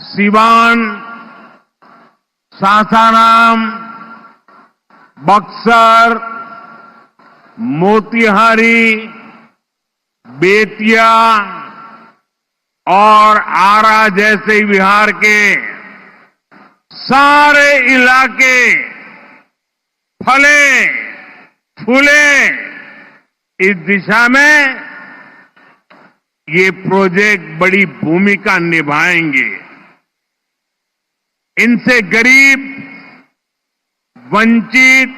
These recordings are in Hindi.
सिवान, सासाराम, बक्सर, मोतिहारी, बेतिया और आरा जैसे बिहार के सारे इलाके फले फूले इस दिशा में ये प्रोजेक्ट बड़ी भूमिका निभाएंगे। इनसे गरीब, वंचित,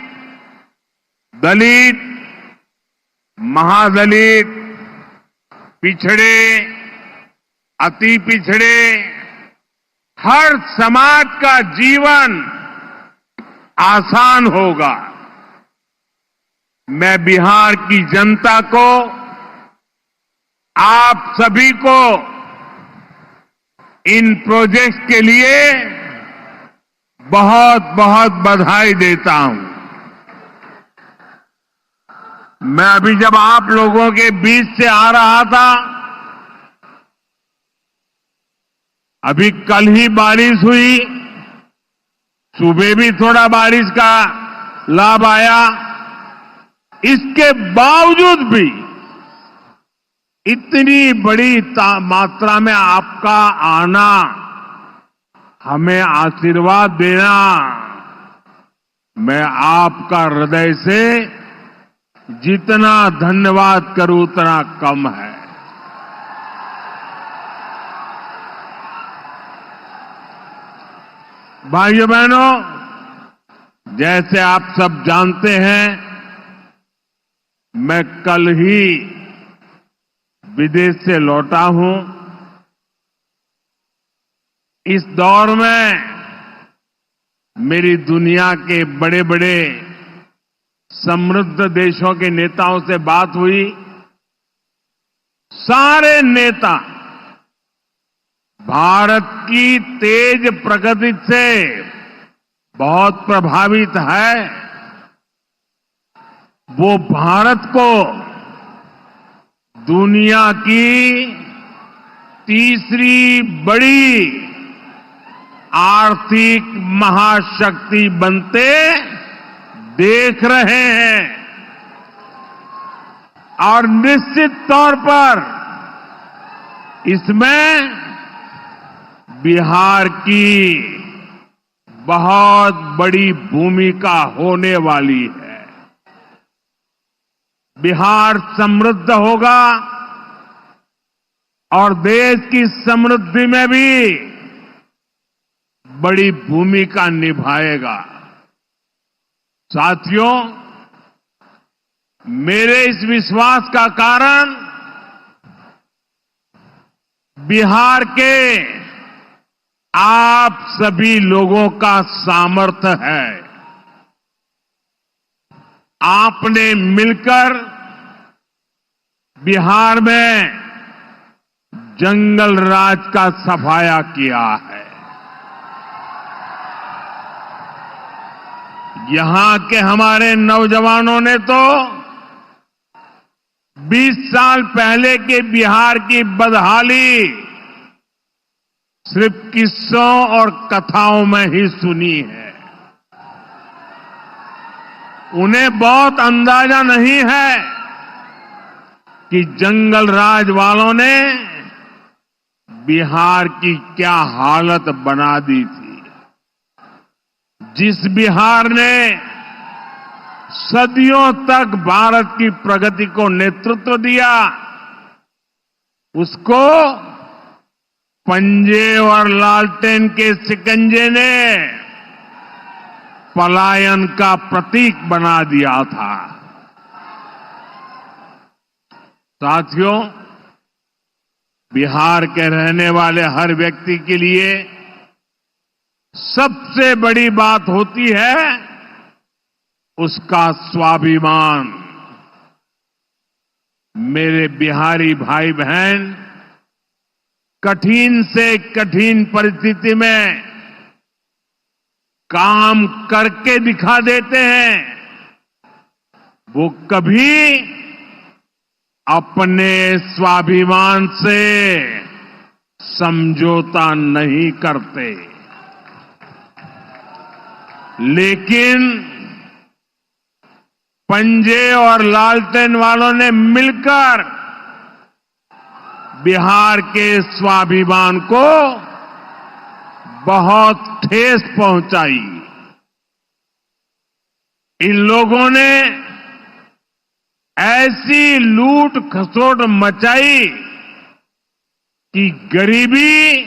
दलित, महादलित, पिछड़े, अति पिछड़े, हर समाज का जीवन आसान होगा। मैं बिहार की जनता को, आप सभी को इन प्रोजेक्ट्स के लिए बहुत बहुत बधाई देता हूं। मैं अभी जब आप लोगों के बीच से आ रहा था, अभी कल ही बारिश हुई, सुबह भी थोड़ा बारिश का लाभ आया। इसके बावजूद भी इतनी बड़ी मात्रा में आपका आना, हमें आशीर्वाद देना, मैं आपका हृदय से जितना धन्यवाद करूं उतना कम है। भाइयों बहनों, जैसे आप सब जानते हैं, मैं कल ही विदेश से लौटा हूं। इस दौर में मेरी दुनिया के बड़े बड़े समृद्ध देशों के नेताओं से बात हुई। सारे नेता भारत की तेज प्रगति से बहुत प्रभावित है। वो भारत को दुनिया की तीसरी बड़ी आर्थिक महाशक्ति बनते देख रहे हैं और निश्चित तौर पर इसमें बिहार की बहुत बड़ी भूमिका होने वाली है। बिहार समृद्ध होगा और देश की समृद्धि में भी बड़ी भूमिका निभाएगा। साथियों, मेरे इस विश्वास का कारण बिहार के आप सभी लोगों का सामर्थ्य है। आपने मिलकर बिहार में जंगल राज का सफाया किया है। यहां के हमारे नौजवानों ने तो 20 साल पहले के बिहार की बदहाली सिर्फ किस्सों और कथाओं में ही सुनी है। उन्हें बहुत अंदाजा नहीं है कि जंगल राज वालों ने बिहार की क्या हालत बना दी थी। जिस बिहार ने सदियों तक भारत की प्रगति को नेतृत्व दिया, उसको पंजे और लालटेन के शिकंजे ने पलायन का प्रतीक बना दिया था। साथियों, बिहार के रहने वाले हर व्यक्ति के लिए सबसे बड़ी बात होती है उसका स्वाभिमान। मेरे बिहारी भाई बहन कठिन से कठिन परिस्थिति में काम करके दिखा देते हैं। वो कभी अपने स्वाभिमान से समझौता नहीं करते, लेकिन पंजे और लालटेन वालों ने मिलकर बिहार के स्वाभिमान को बहुत ठेस पहुंचाई। इन लोगों ने ऐसी लूट खसोट मचाई कि गरीबी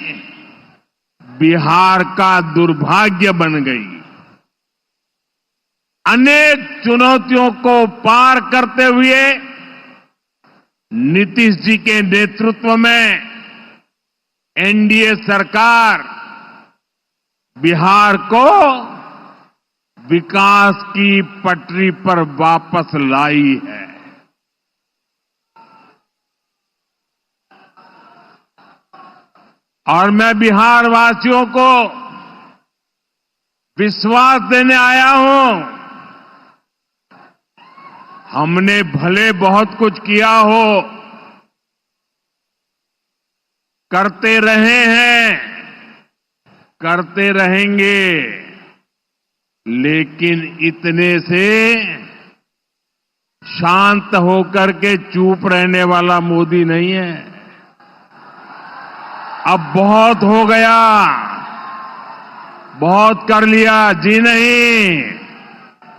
बिहार का दुर्भाग्य बन गई। अनेक चुनौतियों को पार करते हुए नीतीश जी के नेतृत्व में एनडीए सरकार बिहार को विकास की पटरी पर वापस लाई है। और मैं बिहार वासियों को विश्वास देने आया हूं, हमने भले बहुत कुछ किया हो, करते रहे हैं, करते रहेंगे, लेकिन इतने से शांत होकर के चुप रहने वाला मोदी नहीं है। अब बहुत हो गया, बहुत कर लिया जी नहीं,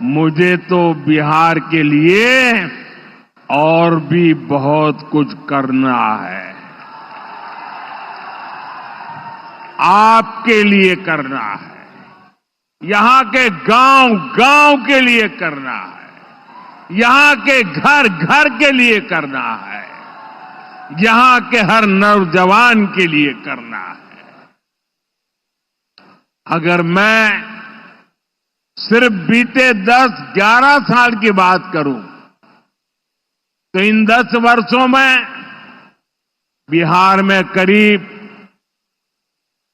मुझे तो बिहार के लिए और भी बहुत कुछ करना है, आपके लिए करना है, यहां के गांव गांव के लिए करना है, यहां के घर घर के लिए करना है, यहां के हर नौजवान के लिए करना है। अगर मैं सिर्फ बीते 10-11 साल की बात करूं तो इन 10 वर्षों में बिहार में करीब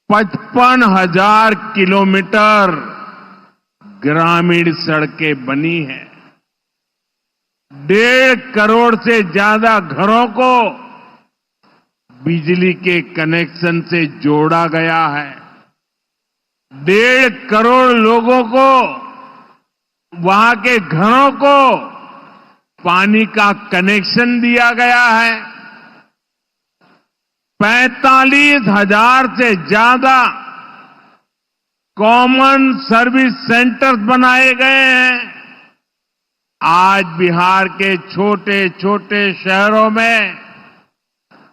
55,000 किलोमीटर ग्रामीण सड़कें बनी हैं। 1.5 करोड़ से ज्यादा घरों को बिजली के कनेक्शन से जोड़ा गया है। 1.5 करोड़ लोगों को, वहां के घरों को पानी का कनेक्शन दिया गया है। 45,000 से ज्यादा कॉमन सर्विस सेंटर्स बनाए गए हैं। आज बिहार के छोटे छोटे शहरों में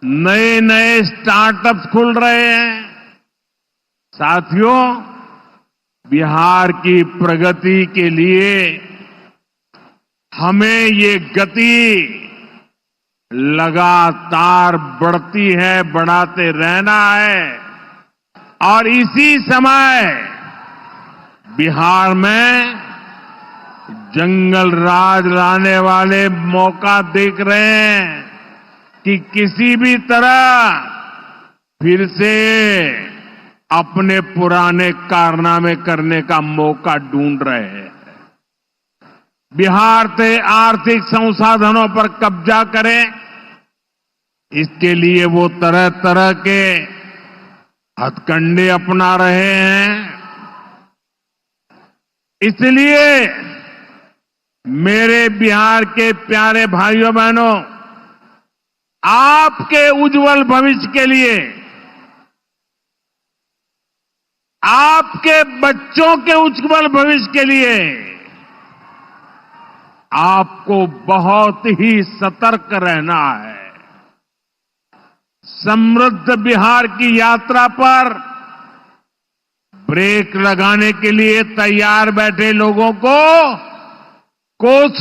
नए नए स्टार्टअप्स खुल रहे हैं। साथियों, बिहार की प्रगति के लिए हमें ये गति लगातार बढ़ती है, बढ़ाते रहना है। और इसी समय बिहार में जंगल राज लाने वाले मौका देख रहे हैं कि किसी भी तरह फिर से अपने पुराने कारनामे करने का मौका ढूंढ रहे हैं। बिहार से आर्थिक संसाधनों पर कब्जा करें, इसके लिए वो तरह तरह के हथकंडे अपना रहे हैं। इसलिए मेरे बिहार के प्यारे भाइयों बहनों, आपके उज्जवल भविष्य के लिए, आपके बच्चों के उज्जवल भविष्य के लिए आपको बहुत ही सतर्क रहना है। समृद्ध बिहार की यात्रा पर ब्रेक लगाने के लिए तैयार बैठे लोगों को